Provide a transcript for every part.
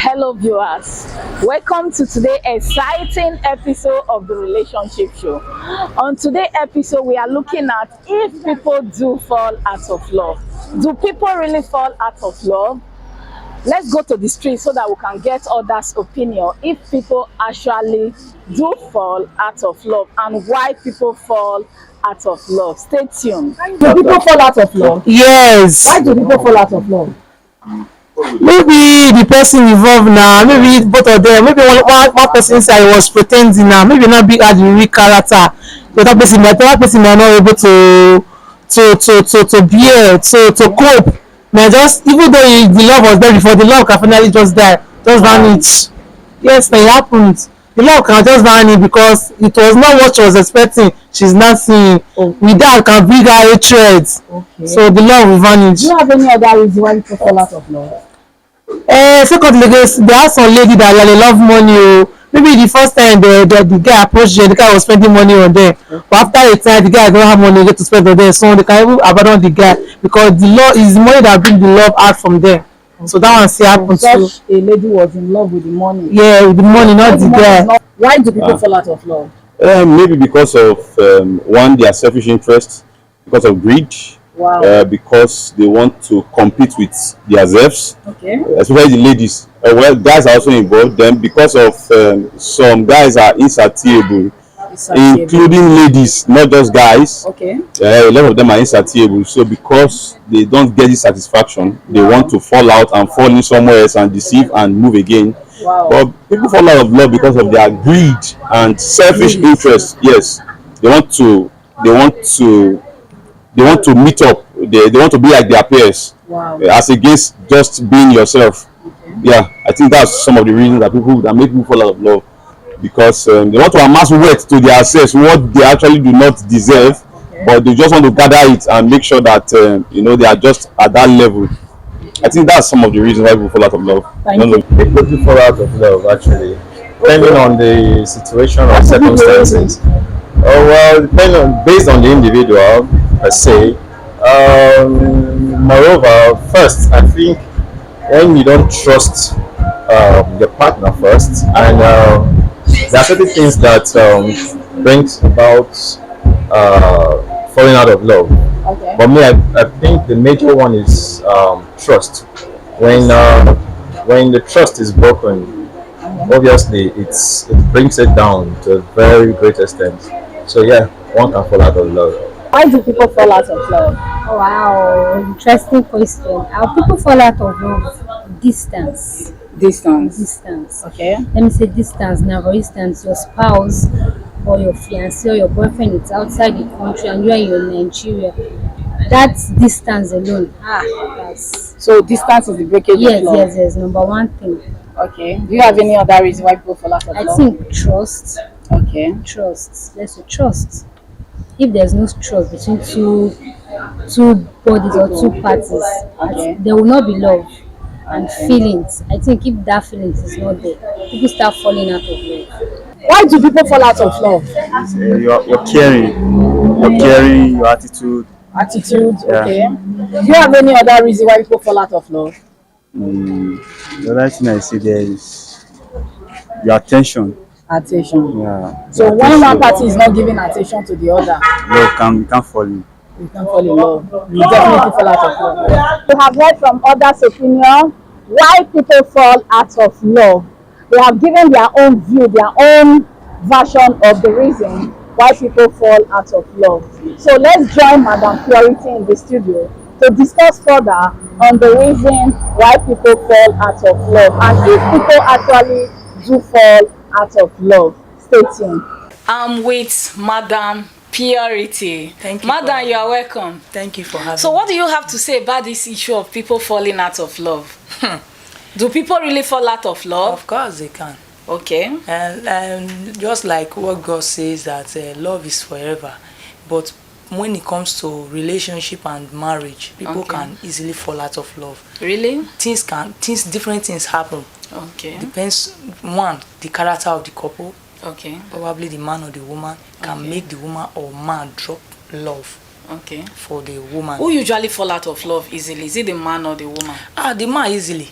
Hello viewers, welcome to today's exciting episode of the Relationship Show. On today's episode, we are looking at if people do fall out of love. Do people really fall out of love? Let's go to the street so that we can get others' opinion if people actually do fall out of love and why people fall out of love. Stay tuned. Do people fall out of love? Yes. Why do people fall out of love? Maybe the person involved now, maybe both of them, maybe one person side was pretending now, maybe not be as the real character. The other person might not able to bear, to cope. Now just even though the love was there before, the love can finally just die, just vanish. Yes, it happens. The love can just vanish because it was not what she was expecting. She's not seeing. With that can bring her hatred. Okay. So the love will vanish. Do you have any other reason why people fall out of love? Secondly, there are some lady that really love money. Maybe the first time the guy approached them, the guy was spending money on them. But after a time, the guy don't have money to spend on them, so they can even abandon the guy because the love is money that brings the love out from them. Okay. So that one still happens too. A lady was in love with the money. Yeah, with the money, not the guy. Why do people fall out of love? Maybe because of one, their selfish interest, because of greed. Wow. Because they want to compete with themselves, okay. Especially the ladies. Well, guys are also involved. Then, because of some guys are insatiable, including ladies, not just guys. Okay. A lot of them are insatiable. So, because they don't get the satisfaction, they want to fall out and fall in somewhere else and deceive and move again. Wow. But people fall out of love because of their greed and selfish interest. Yes, they want to meet up. They want to be like their peers. Wow. As against just being yourself. Okay. Yeah, I think that's some of the reasons that make people fall out of love, because they want to amass wealth to themselves, what they actually do not deserve, okay. But they just want to gather it and make sure that they are just at that level. I think that's some of the reasons why people fall out of love. People do fall out of love actually, depending on the situation or circumstances. Oh well, based on the individual per se. Moreover, first, I think when you don't trust your partner first, and there are certain things that brings about falling out of love. Okay. For me, I think the major one is trust. When the trust is broken, obviously it brings it down to a very great extent. So yeah, one can fall out of love. Why do people fall out of love? Oh, wow, interesting question. How people fall out of love? Distance. Okay. Let me say distance now. For instance, your spouse or your fiancé or your boyfriend is outside the country and you are in Nigeria. That's distance alone. So distance is the breakage of love? Yes. Number one thing. Okay. Do you have any other reason why people fall out of love? I think trust. Okay. Trust. Let's say trust. If there's no trust between two bodies or two parties, okay, there will not be love and feelings. I think if that feelings is not there, people start falling out of love. Why do people fall out of love? Your caring, your attitude. Yeah. Okay. Do you have any other reason why people fall out of love? The other thing I see there is your attention. Yeah. So when one party is not giving attention to the other, you can't fall in. You can't fall in love. You definitely fall out of love. We have heard from others' opinion why people fall out of love. They have given their own view, their own version of the reason why people fall out of love. So let's join Madam Purity in the studio to discuss further on the reason why people fall out of love and if people actually do fall out of love. Stay tuned. I'm with Madam Purity. Thank you. Madam, you are welcome. Thank you for having me. So what do you have to say about this issue of people falling out of love? Do people really fall out of love? Of course they can. Okay. And just like what God says that love is forever, but when it comes to relationship and marriage, people can easily fall out of love. Really? Different things happen. Okay. Depends, one, the character of the couple. Okay. Probably the man or the woman can make the woman or man drop love. For the woman. Who usually fall out of love easily? Is it the man or the woman? The man easily.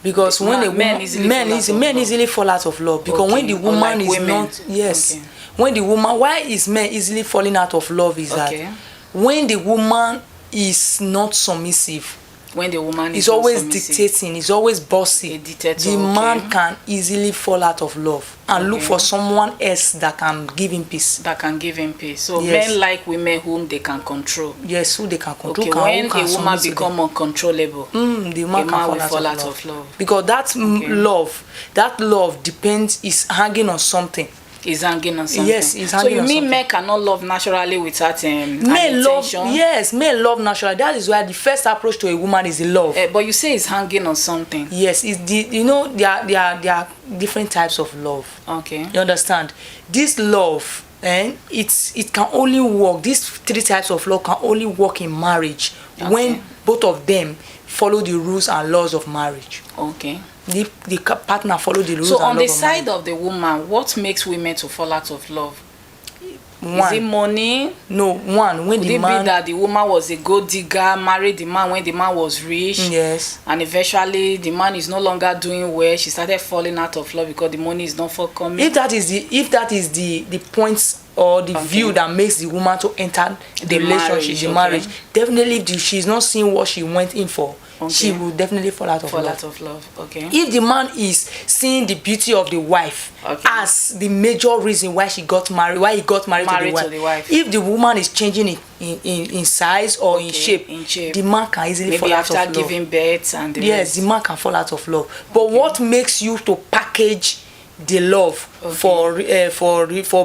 because when a woman, men love. easily fall out of love, because when the woman Unlike is women. not, yes, Okay. when the woman, why is men easily falling out of love is Okay. that when the woman is not submissive, When the woman is is not always submissive. dictating, is always bossy, A dictator, the man okay. can easily fall out of love and look Okay. for someone else that can give him peace. that can give him peace. So Yes. men like women whom they can control. Yes, who they can control. Okay, can, when who can a woman submit to them. become uncontrollable, The man a can man will fall fall out out of of love. love. Because that that love depends, is hanging on something. is hanging on something. Yes, it's so hanging you on mean something. men cannot love naturally without an Men love, intention? yes, men love naturally. That is why the first approach to a woman is the love. But you say it's hanging on something. Yes, it's the, there are different types of love. Okay. You understand? This love, it can only work. These three types of love can only work in marriage when both of them follow the rules and laws of marriage. Okay. The partner follow the rules So and on the laws of side marriage. of the woman, what makes women to fall out of love? Is it One, money? no, one, when Could the it man, be that the woman was a gold digger, married the man when the man was rich, yes, and eventually the man is no longer doing well, she started falling out of love because the money is not forthcoming? if that is the points or the view that makes the woman to enter the The relationship, marriage, the marriage, definitely if she's not seeing what she went in for, she will definitely fall out of Fall love. out of love, okay. If the man is seeing the beauty of the wife as the major reason why he got married to the wife, if the woman is changing in size or in shape, the man can easily maybe fall out after of love. giving birth and the Yes, rest. the man can fall out of love. But what makes you to package the love for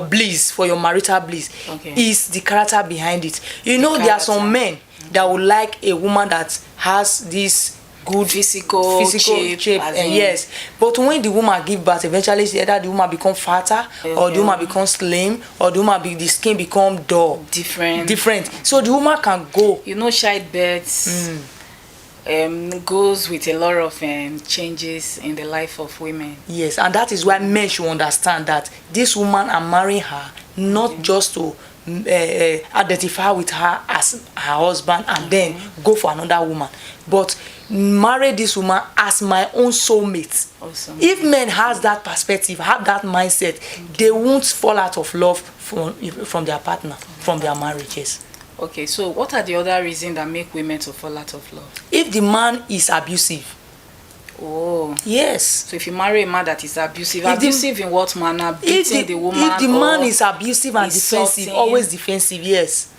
bliss, for your marital bliss, is the character behind it. You know, there are some men that would like a woman that has this good physical shape, and yes, but when the woman give birth, eventually either the woman become fatter, or the woman become slim, or the woman the skin become dull, different. So the woman can go. You know, childbirth goes with a lot of changes in the life of women. Yes, and that is why men should understand that this woman, I'm marrying her not just to identify with her as her husband and then go for another woman, but marry this woman as my own soulmate. Awesome. If men has that perspective, have that mindset, they won't fall out of love from their partner, from their marriages. Okay, so what are the other reasons that make women to fall out of love? If the man is abusive. Oh. Yes. So if you marry a man that is abusive, in what manner? Beating the woman? If the man is abusive and defensive, always defensive, yes.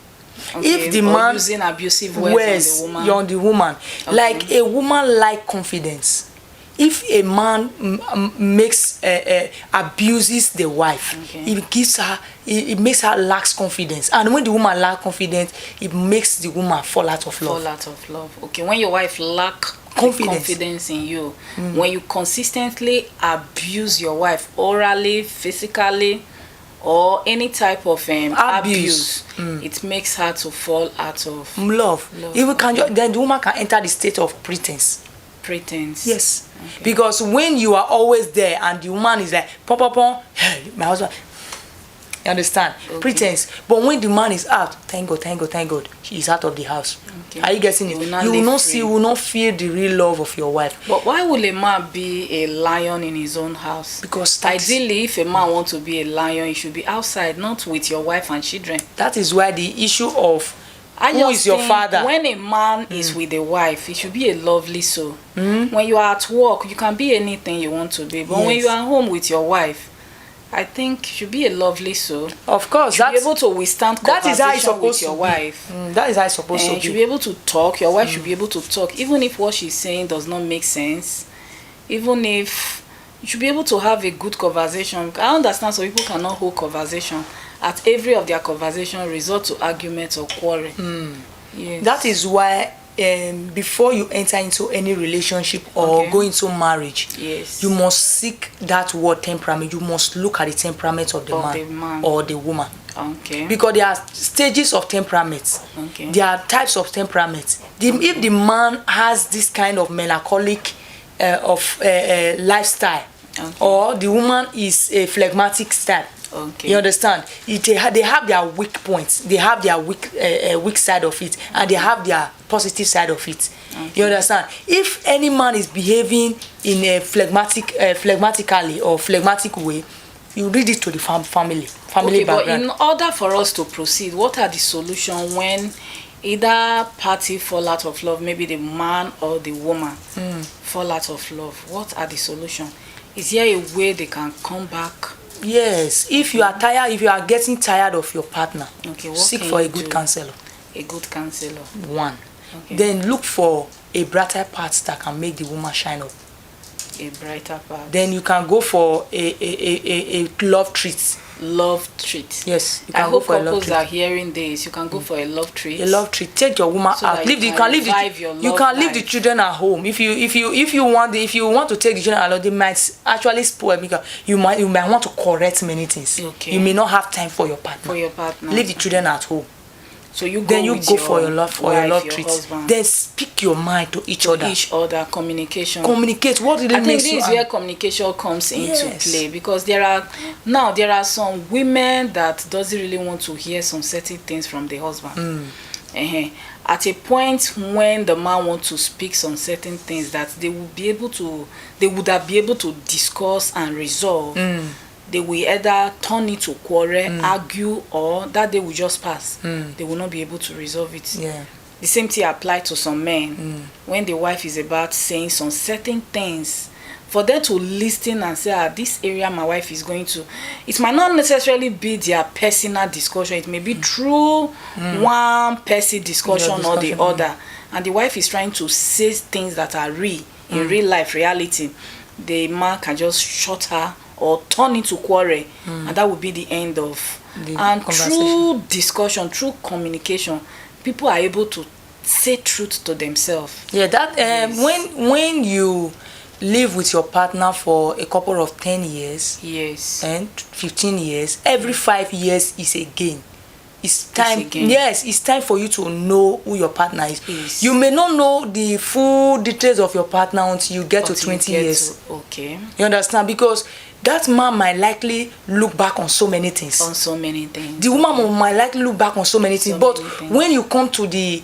Okay. If the man using abusive words on the woman, like a woman like confidence. If a man abuses the wife, it makes her lacks confidence, and when the woman lacks confidence, it makes the woman fall out of love. Okay, when your wife lacks confidence in you, when you consistently abuse your wife orally, physically, or any type of abuse, it makes her to fall out of love. Then the woman can enter the state of pretense. Yes. Okay. Because when you are always there and the woman is like, hey, my husband, you understand? Okay. Pretense. But when the man is out, thank God, she is out of the house. Okay. Are you getting it? You will not feel the real love of your wife. But why will a man be a lion in his own house? Because ideally, if a man wants to be a lion, he should be outside, not with your wife and children. That is why the issue of who is your father? When a man is with a wife, it should be a lovely soul. When you are at work, you can be anything you want to be. But when you are home with your wife, I think you should be a lovely soul. Of course. You should be able to withstand conversation with your wife. That is how it's supposed to be. You should be able to talk. Your wife should be able to talk. Even if what she's saying does not make sense. Even if you should be able to have a good conversation. I understand some people cannot hold conversation. At every of their conversation resort to argument or quarrel. Yes. That is why before you enter into any relationship or go into marriage, you must seek that word temperament. You must look at the temperament of the man or the woman. Okay. Because there are stages of temperament. Okay. There are types of temperament. If the man has this kind of melancholic lifestyle, or the woman is a phlegmatic style, Okay. You understand? They have their weak points. They have their weak side of it, and they have their positive side of it. Okay. You understand? If any man is behaving in a phlegmatically or phlegmatic way, you read it to the family Okay, but background. in order for us to proceed, what are the solutions when either party fall out of love, maybe the man or the woman fall out of love? What are the solutions? Is there a way they can come back? Yes, if you are tired, if you are getting tired of your partner, Okay, what seek can for a you good do? counselor. A good counselor. One. Okay. Then look for a brighter part that can make the woman shine up. A brighter path. Then you can go for a love treat. Love treat. Yes, you I can go hope for a love couples treat. are hearing this. You can go for a love treat. A love treat. Take your woman So out. that Leave you the, can leave revive your the, you love can leave the life. children at home. If you want to take the children along, they might actually spoil because you might want to correct many things. Okay. You may not have time for your partner. For your partner. Leave the children at home. So you go Then you with go for your love wife, treat. husband. Then speak your mind to each other. Each other, communication. Communicate what really I think makes this you is where communication comes into Yes. play, because there are some women that doesn't really want to hear some certain things from the husband. At a point when the man wants to speak some certain things that they would have been able to discuss and resolve, they will either turn it to quarrel, argue, or that day will just pass. They will not be able to resolve it. Yeah. The same thing applies to some men. When the wife is about saying some certain things, for them to listen and say, this area my wife is going to, it might not necessarily be their personal discussion. It may be through one person discussion or the other. And the wife is trying to say things that are real, in real life, reality. The man can just shut her or turn into quarrel, and that would be the end of The and conversation. through discussion, through communication, people are able to say truth to themselves. Yeah, that when you live with your partner for a couple of 10 years Yes. and 15 years, every 5 years is a gain. It's time. a gain. Yes, it's time for you to know who your partner is. Yes. You may not know the full details of your partner until you get to Until you 20 get years. Okay. You understand? Because that man might likely look back on so many things. On so many things. The woman might likely look back on so many things. But many things. when you come to the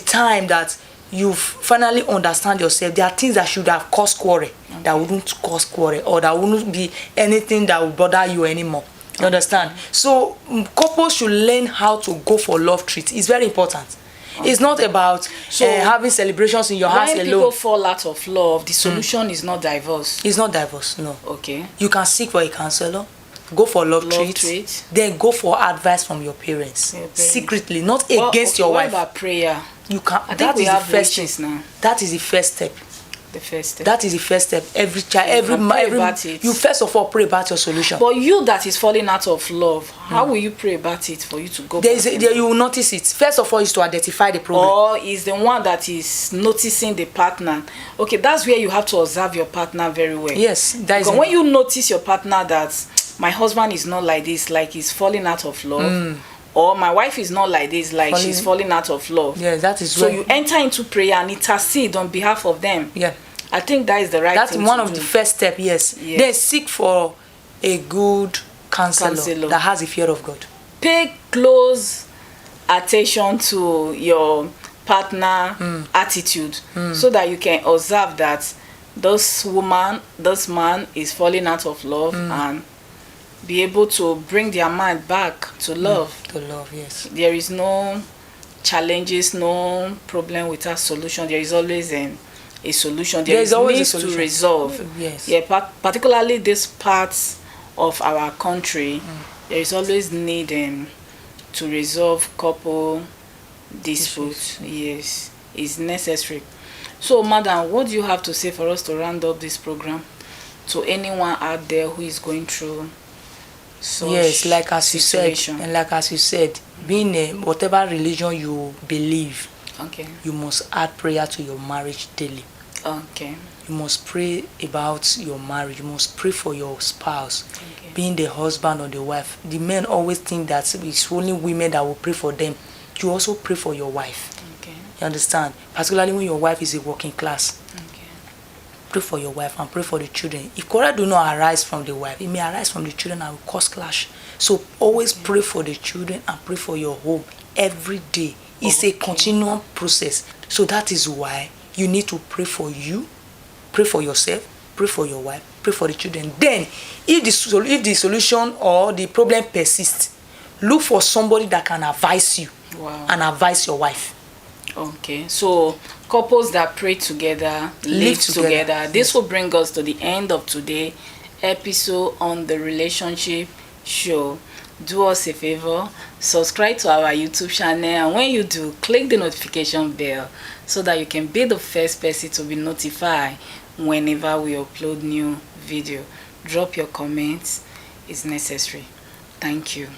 time that you finally understand yourself, there are things that should have caused quarrel that wouldn't cause quarrel, or that wouldn't be anything that will bother you anymore. You understand? So couples should learn how to go for love treats. It's very important. It's not about having celebrations in your house When alone. people fall out of love, the solution is not divorce. It's not divorce, no. Okay. You can seek for a counselor, go for love treats, treats. then go for advice from your parents. Your parents. Secretly, not Well, against okay, your what wife. about prayer? You can. I think That we is the have first riches thing. now. That is the first step. The first step. That is the first step. Every child, You can pray about it. you first of all pray about your solution. But you that is falling out of love, how will you pray about it for you to go back? You will notice it. First of all, is to identify the problem. Or is the one that is noticing the partner. Okay, that's where you have to observe your partner very well. Yes, that is. Because when you notice your partner that my husband is not like this, like he's falling out of love, or my wife is not like this, like she's falling out of love. Yeah, that is. So you enter into prayer and intercede on behalf of them. Yeah. I think that is the right That's thing one to of do. the first step. Yes. Yes. Then seek for a good counselor that has a fear of God. Pay close attention to your partner attitude, so that you can observe that this man is falling out of love, and be able to bring their mind back to love. To love, yes. There is no challenges, no problem without solution. There is always a solution. There is always a means solution to resolve. Yes. Yeah, particularly this parts of our country, there is always need to resolve couple disputes. Yes, it's necessary. So, madam, what do you have to say for us to round up this program to anyone out there who is going through such Yes, like as you situation? said, and like as you said, being a whatever religion you believe, Okay. you must add prayer to your marriage daily. Okay. You must pray about your marriage. You must pray for your spouse. Okay. Being the husband or the wife. The men always think that it's only women that will pray for them. You also pray for your wife. Okay. You understand? Particularly when your wife is a working class. Okay. pray for your wife and pray for the children. If quarrel do not arise from the wife, it may arise from the children and will cause clash. So always pray for the children and pray for your home every day. It's a continual process. So that is why you need to pray for you, pray for yourself, pray for your wife, pray for the children. Then, if the solution or the problem persists, look for somebody that can advise you. Wow. And advise your wife. Okay, so couples that pray together live together. This will bring us to the end of today's episode on the relationship show. Do us a favor, subscribe to our YouTube channel, and when you do, click the notification bell so that you can be the first person to be notified whenever we upload new video. Drop your comments, it's necessary. Thank you.